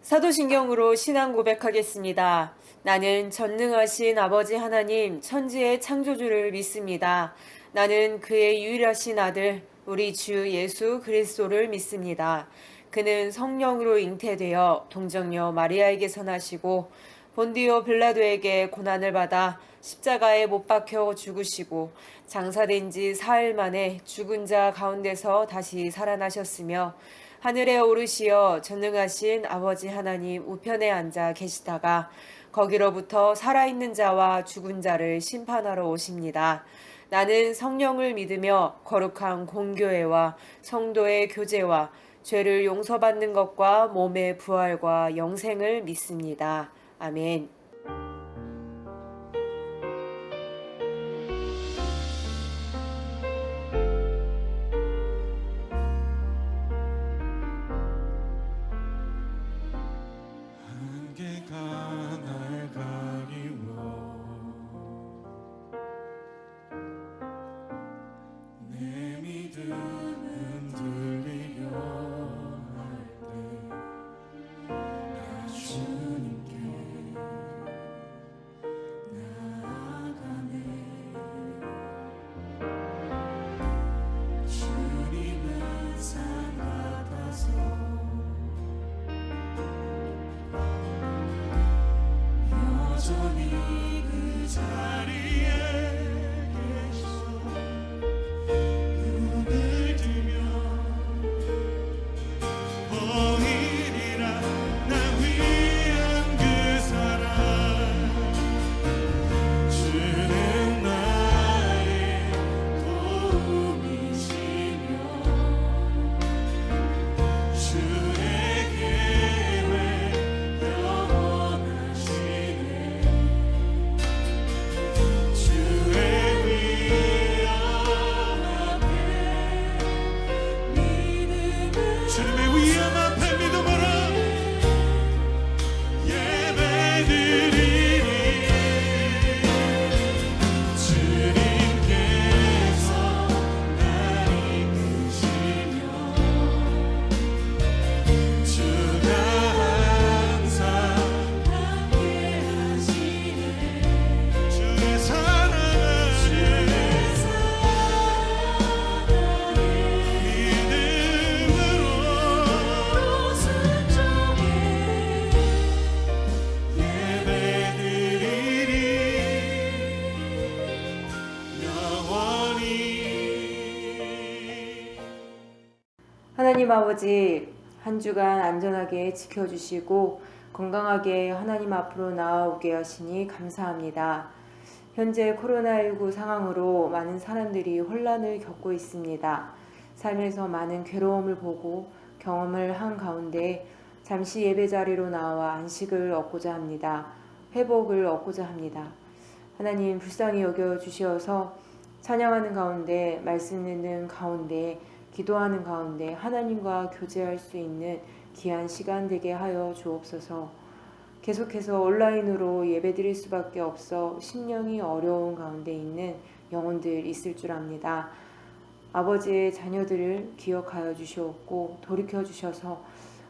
사도신경으로 신앙 고백하겠습니다. 나는 전능하신 아버지 하나님 천지의 창조주를 믿습니다. 나는 그의 유일하신 아들 우리 주 예수 그리스도를 믿습니다. 그는 성령으로 잉태되어 동정녀 마리아에게서 나시고 본디오 빌라도에게 고난을 받아 십자가에 못 박혀 죽으시고 장사된 지 사흘 만에 죽은 자 가운데서 다시 살아나셨으며 하늘에 오르시어 전능하신 아버지 하나님 우편에 앉아 계시다가 거기로부터 살아있는 자와 죽은 자를 심판하러 오십니다. 나는 성령을 믿으며 거룩한 공교회와 성도의 교제와 죄를 용서받는 것과 몸의 부활과 영생을 믿습니다. 아멘. 한계가 날 가리워 내 믿음은 흔들리려 할 때 나 주님께 나아가네. 주님은 산 같아서 여전히 그 자리에 계셔. 눈을 뜨면 보이리라 나 위한 그 사랑. 주는 나의 도움이시며 주의 계획 영원하시네. 주의 위엄 앞에 믿음을 주님의 위엄 앞에 믿음으로 예배드리리. 주님께서 날 이끄시며 주가 항상 함께 하시네. 주의 사랑을 믿음으로 순종해 예배드리리 영원히. 하나님 아버지, 한 주간 안전하게 지켜주시고 건강하게 하나님 앞으로 나아오게 하시니 감사합니다. 현재 코로나19 상황으로 많은 사람들이 혼란을 겪고 있습니다. 삶에서 많은 괴로움을 보고 경험을 한 가운데 잠시 예배 자리로 나와 안식을 얻고자 합니다. 회복을 얻고자 합니다. 하나님 불쌍히 여겨 주시어서 찬양하는 가운데, 말씀 듣는 가운데, 기도하는 가운데 하나님과 교제할 수 있는 귀한 시간 되게 하여 주옵소서. 계속해서 온라인으로 예배드릴 수밖에 없어 심령이 어려운 가운데 있는 영혼들 있을 줄 압니다. 아버지의 자녀들을 기억하여 주시옵고 돌이켜 주셔서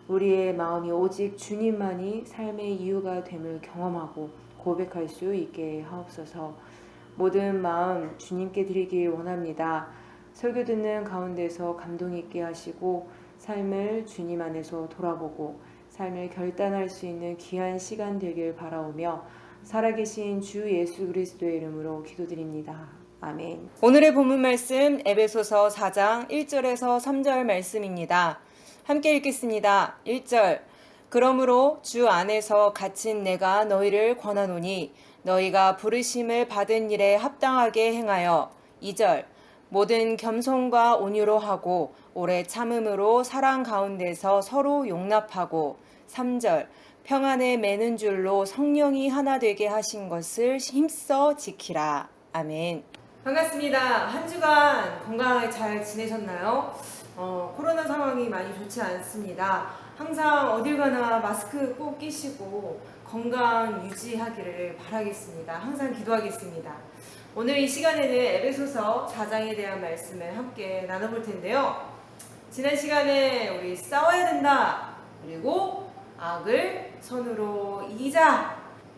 우리의 마음이 오직 주님만이 삶의 이유가 됨을 경험하고 고백할 수 있게 하옵소서. 모든 마음 주님께 드리길 원합니다. 설교 듣는 가운데서 감동 있게 하시고 삶을 주님 안에서 돌아보고 삶을 결단할 수 있는 귀한 시간 되길 바라오며 살아계신 주 예수 그리스도의 이름으로 기도드립니다. 아멘. 오늘의 본문 말씀 에베소서 4장 1절에서 3절 말씀입니다. 함께 읽겠습니다. 1절. 그러므로 주 안에서 갇힌 내가 너희를 권하노니 너희가 부르심을 받은 일에 합당하게 행하여. 2절. 모든 겸손과 온유로 하고 오래 참음으로 사랑 가운데서 서로 용납하고. 3절. 평안에 매는 줄로 성령이 하나 되게 하신 것을 힘써 지키라. 아멘. 반갑습니다. 한 주간 건강하게 잘 지내셨나요? 코로나 상황이 많이 좋지 않습니다. 항상 어딜 가나 마스크 꼭 끼시고 건강 유지하기를 바라겠습니다. 항상 기도하겠습니다. 오늘 이 시간에는 에베소서 4장에 대한 말씀을 함께 나눠볼 텐데요. 지난 시간에 우리 싸워야 된다, 그리고 악을 선으로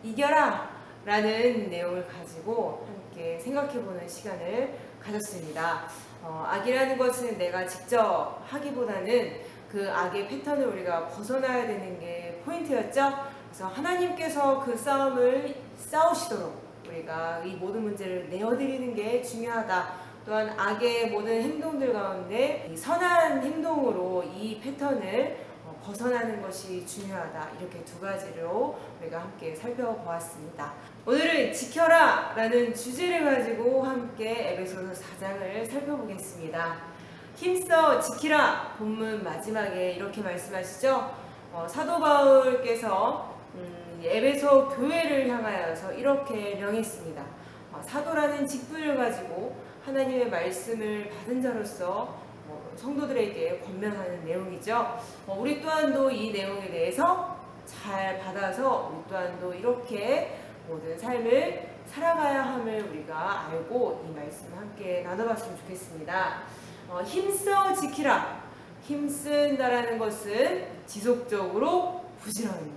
이겨라 라는 내용을 가지고 함께 생각해보는 시간을 가졌습니다. 악이라는 것은 내가 직접 하기보다는 그 악의 패턴을 우리가 벗어나야 되는 게 포인트였죠. 그래서 하나님께서 그 싸움을 싸우시도록 우리가 이 모든 문제를 내어드리는 게 중요하다. 또한 악의 모든 행동들 가운데 선한 행동으로 이 패턴을 벗어나는 것이 중요하다. 이렇게 두 가지로 우리가 함께 살펴보았습니다. 오늘은 지켜라 라는 주제를 가지고 함께 에베소서 4장을 살펴보겠습니다. 힘써 지키라. 본문 마지막에 이렇게 말씀하시죠. 사도 바울께서 에베소 교회를 향하여서 이렇게 명했습니다. 사도라는 직분을 가지고 하나님의 말씀을 받은 자로서 성도들에게 권면하는 내용이죠. 우리 또한도 이 내용에 대해서 잘 받아서 우리 또한도 이렇게 모든 삶을 살아가야 함을 우리가 알고 이 말씀을 함께 나눠봤으면 좋겠습니다. 힘써 지키라. 힘쓴다라는 것은 지속적으로 부지런히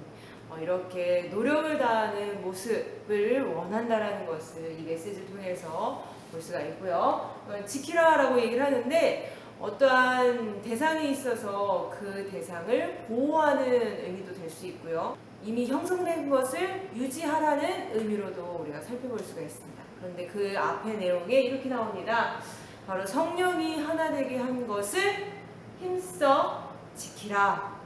이렇게 노력을 다하는 모습을 원한다라는 것을 이 메시지를 통해서 볼 수가 있고요. 지키라라고 얘기를 하는데 어떠한 대상이 있어서 그 대상을 보호하는 의미도 될 수 있고요. 이미 형성된 것을 유지하라는 의미로도 우리가 살펴볼 수가 있습니다. 그런데 그 앞에 내용에 이렇게 나옵니다. 바로 성령이 하나 되게 한 것을 힘써 지키라.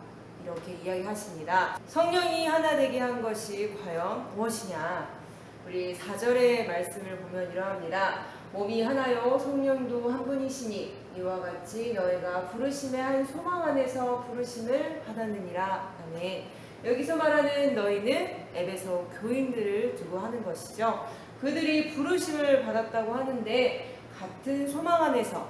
이렇게 이야기하십니다. 성령이 하나 되게 한 것이 과연 무엇이냐? 우리 4절의 말씀을 보면 이러합니다. 몸이 하나요 성령도 한 분이시니 이와 같이 너희가 부르심의 한 소망 안에서 부르심을 받았느니라. 아멘. 여기서 말하는 너희는 에베소 교인들을 두고 하는 것이죠. 그들이 부르심을 받았다고 하는데 같은 소망 안에서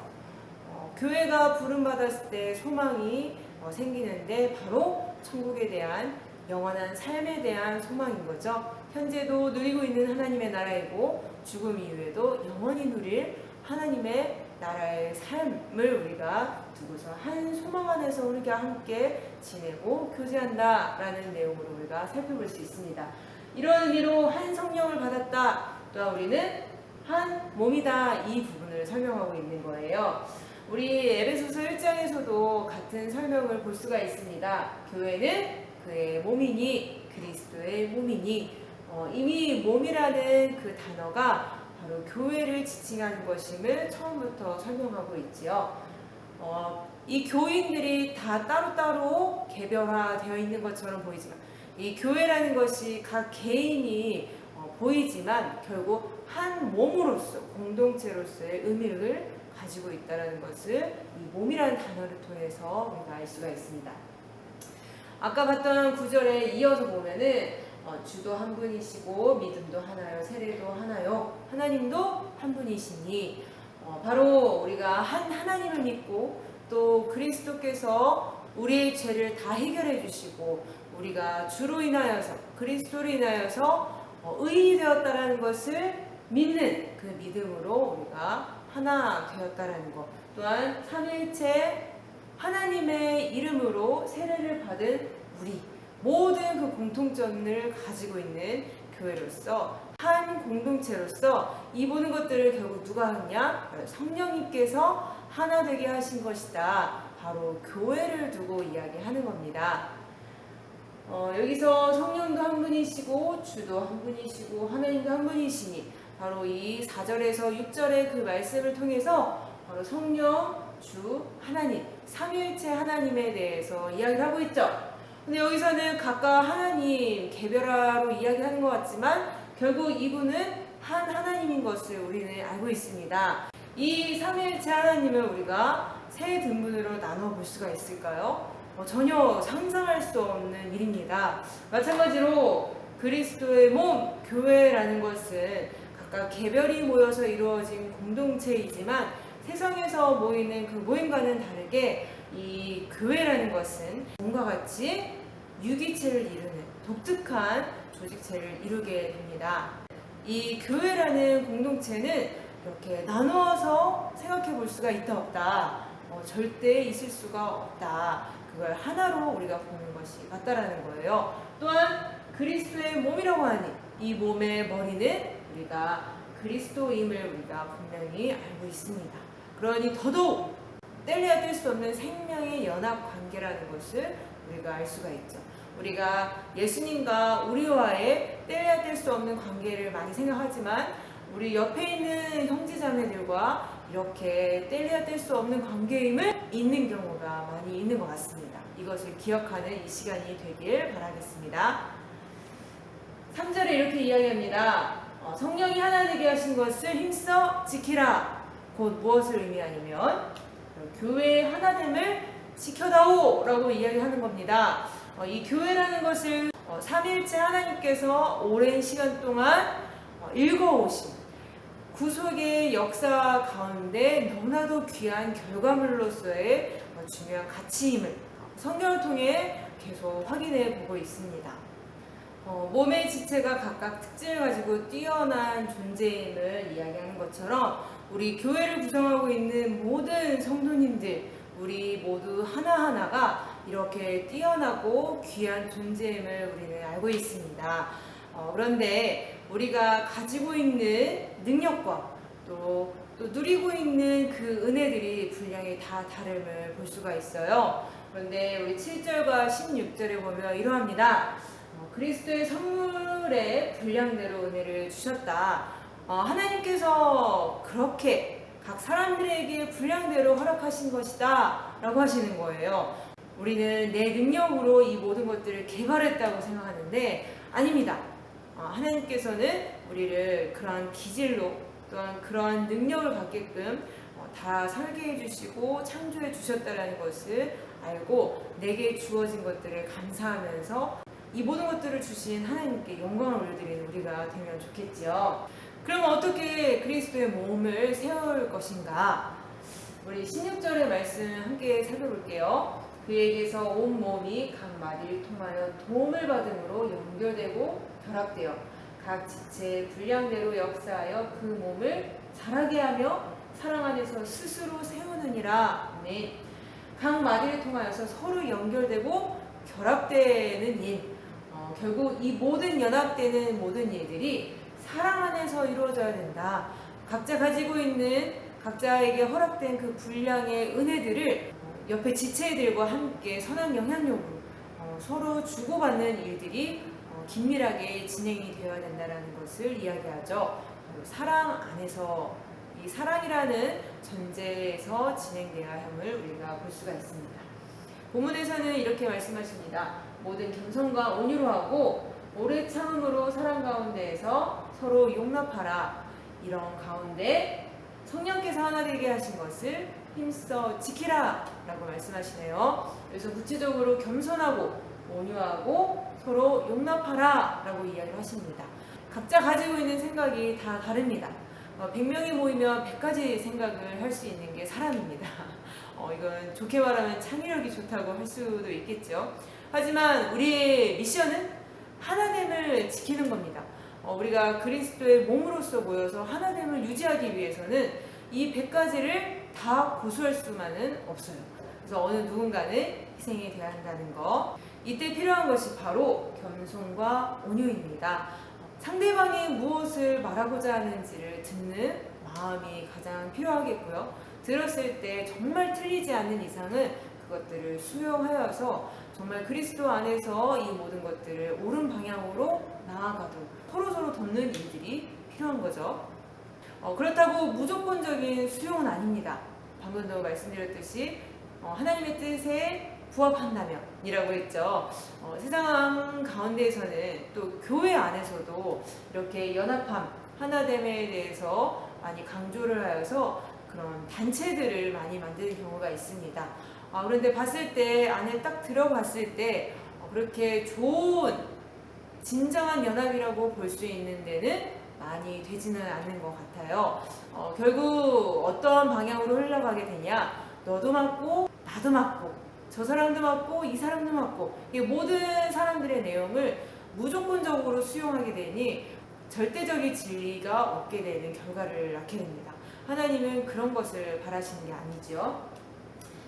교회가 부름받았을 때 소망이 생기는데 바로 천국에 대한 영원한 삶에 대한 소망인 거죠. 현재도 누리고 있는 하나님의 나라이고 죽음 이후에도 영원히 누릴 하나님의 나라의 삶을 우리가 두고서 한 소망 안에서 우리가 함께 지내고 교제한다라는 내용으로 우리가 살펴볼 수 있습니다. 이런 의미로 한 성령을 받았다. 또한 우리는 한 몸이다. 이 부분을 설명하고 있는 거예요. 우리 에베소서 1장에서도 같은 설명을 볼 수가 있습니다. 교회는 그의 몸이니 그리스도의 몸이니 이미 몸이라는 그 단어가 바로 교회를 지칭하는 것임을 처음부터 설명하고 있지요. 이 교인들이 다 따로따로 개별화되어 있는 것처럼 보이지만 이 교회라는 것이 각 개인이 보이지만 결국 한 몸으로서 공동체로서의 의미를 가지고 있다는 것을 이 몸이라는 단어를 통해서 우리가 알 수가 있습니다. 아까 봤던 구절에 이어서 보면은 주도 한 분이시고 믿음도 하나요 세례도 하나요 하나님도 한 분이시니 바로 우리가 한 하나님을 믿고 또 그리스도께서 우리의 죄를 다 해결해 주시고 우리가 주로 인하여서 그리스도로 인하여서 의인이 되었다라는 것을 믿는 그 믿음으로 우리가 하나 되었다라는 것. 또한 삼위일체 하나님의 이름으로 세례를 받은 우리 모든 그 공통점을 가지고 있는 교회로서 한 공동체로서 이 모든 것들을 결국 누가 하느냐? 성령님께서 하나 되게 하신 것이다. 바로 교회를 두고 이야기하는 겁니다. 여기서 성령도 한 분이시고 주도 한 분이시고 하나님도 한 분이시니 바로 이 4절에서 6절의 그 말씀을 통해서 바로 성령, 주, 하나님, 삼위일체 하나님에 대해서 이야기를 하고 있죠. 근데 여기서는 각각 하나님 개별화로 이야기하는 것 같지만 결국 이분은 한 하나님인 것을 우리는 알고 있습니다. 이 삼위일체 하나님을 우리가 세 등분으로 나눠 볼 수가 있을까요? 전혀 상상할 수 없는 일입니다. 마찬가지로 그리스도의 몸, 교회라는 것은 각각 개별이 모여서 이루어진 공동체이지만 세상에서 모이는 그 모임과는 다르게 이 교회라는 것은 몸과 같이 유기체를 이루는 독특한 조직체를 이루게 됩니다. 이 교회라는 공동체는 이렇게 나누어서 생각해 볼 수가 있다 없다. 절대 있을 수가 없다. 그걸 하나로 우리가 보는 것이 맞다라는 거예요. 또한 그리스도의 몸이라고 하니 이 몸의 머리는 우리가 그리스도임을 우리가 분명히 알고 있습니다. 그러니 더더욱 뗄래야 뗄 수 없는 생명의 연합 관계라는 것을 우리가 알 수가 있죠. 우리가 예수님과 우리와의 뗄래야 뗄 수 없는 관계를 많이 생각하지만 우리 옆에 있는 형제자매들과 이렇게 뗄래야 뗄 수 없는 관계임을 잊는 경우가 많이 있는 것 같습니다. 이것을 기억하는 이 시간이 되길 바라겠습니다. 3절에 이렇게 이야기합니다. 성령이 하나 되게 하신 것을 힘써 지키라. 곧 무엇을 의미하냐면 교회의 하나됨을 지켜다오 라고 이야기하는 겁니다. 이 교회라는 것을 삼일째 하나님께서 오랜 시간 동안 읽어오신 구속의 역사 가운데 너무나도 귀한 결과물로서의 중요한 가치임을 성경을 통해 계속 확인해 보고 있습니다. 몸의 지체가 각각 특징을 가지고 뛰어난 존재임을 이야기하는 것처럼 우리 교회를 구성하고 있는 모든 성도님들, 우리 모두 하나하나가 이렇게 뛰어나고 귀한 존재임을 우리는 알고 있습니다. 그런데 우리가 가지고 있는 능력과 또 누리고 있는 그 은혜들이 분량이 다 다름을 볼 수가 있어요. 그런데 우리 7절과 16절에 보면 이러합니다. 그리스도의 선물의 분량대로 은혜를 주셨다. 하나님께서 그렇게 각 사람들에게 분량대로 허락하신 것이다 라고 하시는 거예요. 우리는 내 능력으로 이 모든 것들을 개발했다고 생각하는데 아닙니다. 하나님께서는 우리를 그러한 기질로 또한 그러한 능력을 갖게끔 다 설계해 주시고 창조해 주셨다는 것을 알고 내게 주어진 것들을 감사하면서 이 모든 것들을 주신 하나님께 영광을 올려드리는 우리가 되면 좋겠죠. 그럼 어떻게 그리스도의 몸을 세울 것인가? 우리 16절의 말씀 함께 살펴볼게요. 그에게서 온 몸이 각 마디를 통하여 도움을 받음으로 연결되고 결합되어 각 지체의 분량대로 역사하여 그 몸을 자라게 하며 사랑 안에서 스스로 세우느니라. 네. 각 마디를 통하여서 서로 연결되고 결합되는 일. 결국 이 모든 연합되는 모든 일들이 사랑 안에서 이루어져야 된다. 각자 가지고 있는 각자에게 허락된 그 분량의 은혜들을 옆에 지체들과 함께 선한 영향력으로 서로 주고받는 일들이 긴밀하게 진행이 되어야 된다는 것을 이야기하죠. 사랑 안에서 이 사랑이라는 전제에서 진행되어야 함을 우리가 볼 수가 있습니다. 본문에서는 이렇게 말씀하십니다. 모든 겸손과 온유로 하고 오래 참음으로 사랑 가운데에서 서로 용납하라. 이런 가운데 성령께서 하나 되게 하신 것을 힘써 지키라 라고 말씀하시네요. 그래서 구체적으로 겸손하고 온유하고 서로 용납하라 라고 이야기를 하십니다. 각자 가지고 있는 생각이 다 다릅니다. 100명이 모이면 100가지 생각을 할 수 있는 게 사람입니다. 이건 좋게 말하면 창의력이 좋다고 할 수도 있겠죠. 하지만 우리의 미션은 하나됨을 지키는 겁니다. 우리가 그리스도의 몸으로서 모여서 하나됨을 유지하기 위해서는 이 100가지를 다 고수할 수만은 없어요. 그래서 어느 누군가는 희생이 되어야 한다는 거. 이때 필요한 것이 바로 겸손과 온유입니다. 상대방이 무엇을 말하고자 하는지를 듣는 마음이 가장 필요하겠고요. 들었을 때 정말 틀리지 않는 이상은 그것들을 수용하여서 정말 그리스도 안에서 이 모든 것들을 옳은 방향으로 나아가도록 서로 돕는 일들이 필요한 거죠. 그렇다고 무조건적인 수용은 아닙니다. 방금도 말씀드렸듯이 하나님의 뜻에 부합한다면 이라고 했죠. 세상 가운데에서는 또 교회 안에서도 이렇게 연합함, 하나됨에 대해서 많이 강조를 하여서 그런 단체들을 많이 만드는 경우가 있습니다. 그런데 봤을 때 안에 딱 들어봤을 때 그렇게 좋은 진정한 연합이라고 볼 수 있는 데는 많이 되지는 않는 것 같아요. 결국 어떤 방향으로 흘러가게 되냐, 너도 맞고 나도 맞고 저 사람도 맞고 이 사람도 맞고 이 모든 사람들의 내용을 무조건적으로 수용하게 되니 절대적인 진리가 없게 되는 결과를 낳게 됩니다. 하나님은 그런 것을 바라시는 게 아니죠.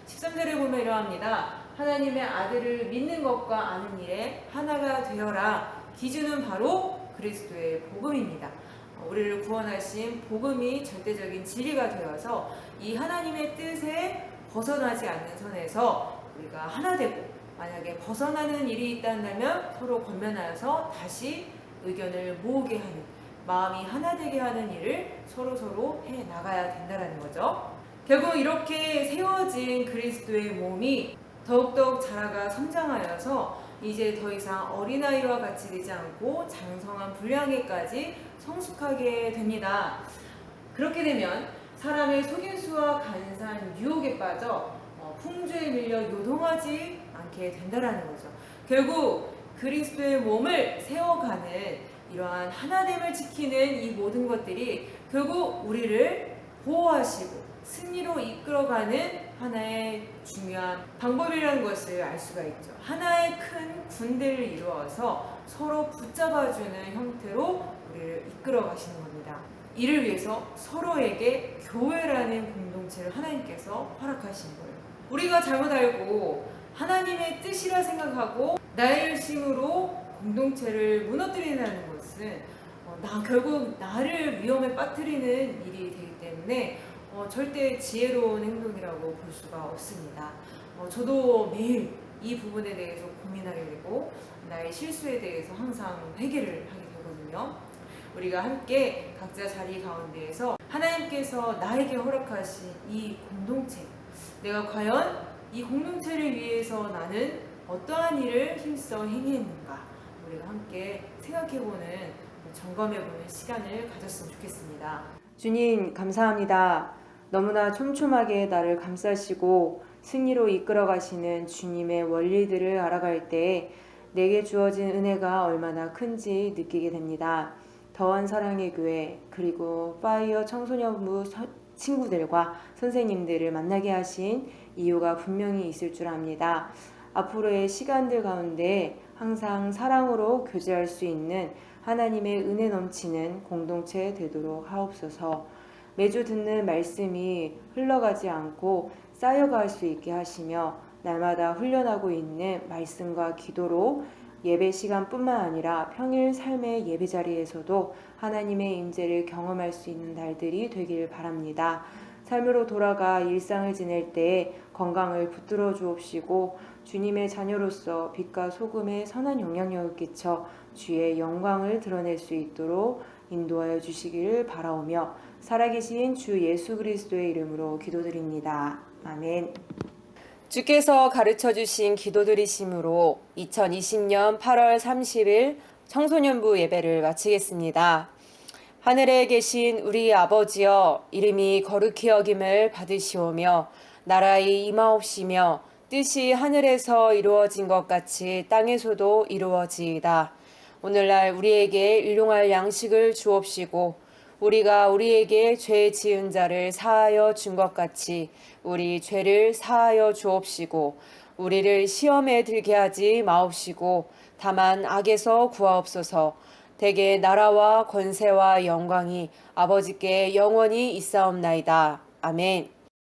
13절에 보면 이러합니다. 하나님의 아들을 믿는 것과 아는 일에 하나가 되어라. 기준은 바로 그리스도의 복음입니다. 우리를 구원하신 복음이 절대적인 진리가 되어서 이 하나님의 뜻에 벗어나지 않는 선에서 우리가 하나 되고, 만약에 벗어나는 일이 있다면 서로 권면하여서 다시 의견을 모으게 하는, 마음이 하나 되게 하는 일을 서로 해 나가야 된다는 거죠. 결국 이렇게 세워진 그리스도의 몸이 더욱더욱 자라가 성장하여서 이제 더 이상 어린아이와 같이 되지 않고 장성한 분량에까지 성숙하게 됩니다. 그렇게 되면 사람의 속임수와 간사한 유혹에 빠져 풍조에 밀려 요동하지 않게 된다라는 거죠. 결국 그리스도의 몸을 세워가는 이러한 하나됨을 지키는 이 모든 것들이 결국 우리를 보호하시고 승리로 이끌어가는 하나의 중요한 방법이라는 것을 알 수가 있죠. 하나의 큰 군대를 이루어서 서로 붙잡아주는 형태로 우리를 이끌어 가시는 겁니다. 이를 위해서 서로에게 교회라는 공동체를 하나님께서 허락하신 거예요. 우리가 잘못 알고 하나님의 뜻이라 생각하고 나의 열심으로 공동체를 무너뜨리는 것은 결국 나를 위험에 빠뜨리는 일이 되기 때문에 절대 지혜로운 행동이라고 볼 수가 없습니다. 저도 매일 이 부분에 대해서 고민하게 되고 나의 실수에 대해서 항상 회개를 하게 되거든요. 우리가 함께 각자 자리 가운데에서 하나님께서 나에게 허락하신 이 공동체, 내가 과연 이 공동체를 위해서 나는 어떠한 일을 힘써 행했는가, 우리가 함께 생각해보는, 점검해보는 시간을 가졌으면 좋겠습니다. 주님 감사합니다. 너무나 촘촘하게 나를 감싸시고 승리로 이끌어 가시는 주님의 원리들을 알아갈 때 내게 주어진 은혜가 얼마나 큰지 느끼게 됩니다. 더한 사랑의 교회, 그리고 파이어 청소년부 친구들과 선생님들을 만나게 하신 이유가 분명히 있을 줄 압니다. 앞으로의 시간들 가운데 항상 사랑으로 교제할 수 있는 하나님의 은혜 넘치는 공동체 되도록 하옵소서. 매주 듣는 말씀이 흘러가지 않고 쌓여갈 수 있게 하시며 날마다 훈련하고 있는 말씀과 기도로 예배 시간뿐만 아니라 평일 삶의 예배 자리에서도 하나님의 임재를 경험할 수 있는 날들이 되길 바랍니다. 삶으로 돌아가 일상을 지낼 때 건강을 붙들어 주옵시고 주님의 자녀로서 빛과 소금의 선한 영향력을 끼쳐 주의 영광을 드러낼 수 있도록 인도하여 주시기를 바라오며 살아계신 주 예수 그리스도의 이름으로 기도드립니다. 아멘. 주께서 가르쳐 주신 기도드리심으로 2020년 8월 30일 청소년부 예배를 마치겠습니다. 하늘에 계신 우리 아버지여, 이름이 거룩히 여김을 받으시오며 나라의 임하옵시며 뜻이 하늘에서 이루어진 것 같이 땅에서도 이루어지이다. 오늘날 우리에게 일용할 양식을 주옵시고 우리가 우리에게 죄 지은 자를 사하여 준 것 같이 우리 죄를 사하여 주옵시고 우리를 시험에 들게 하지 마옵시고 다만 악에서 구하옵소서. 대개 나라와 권세와 영광이 아버지께 영원히 있사옵나이다. 아멘.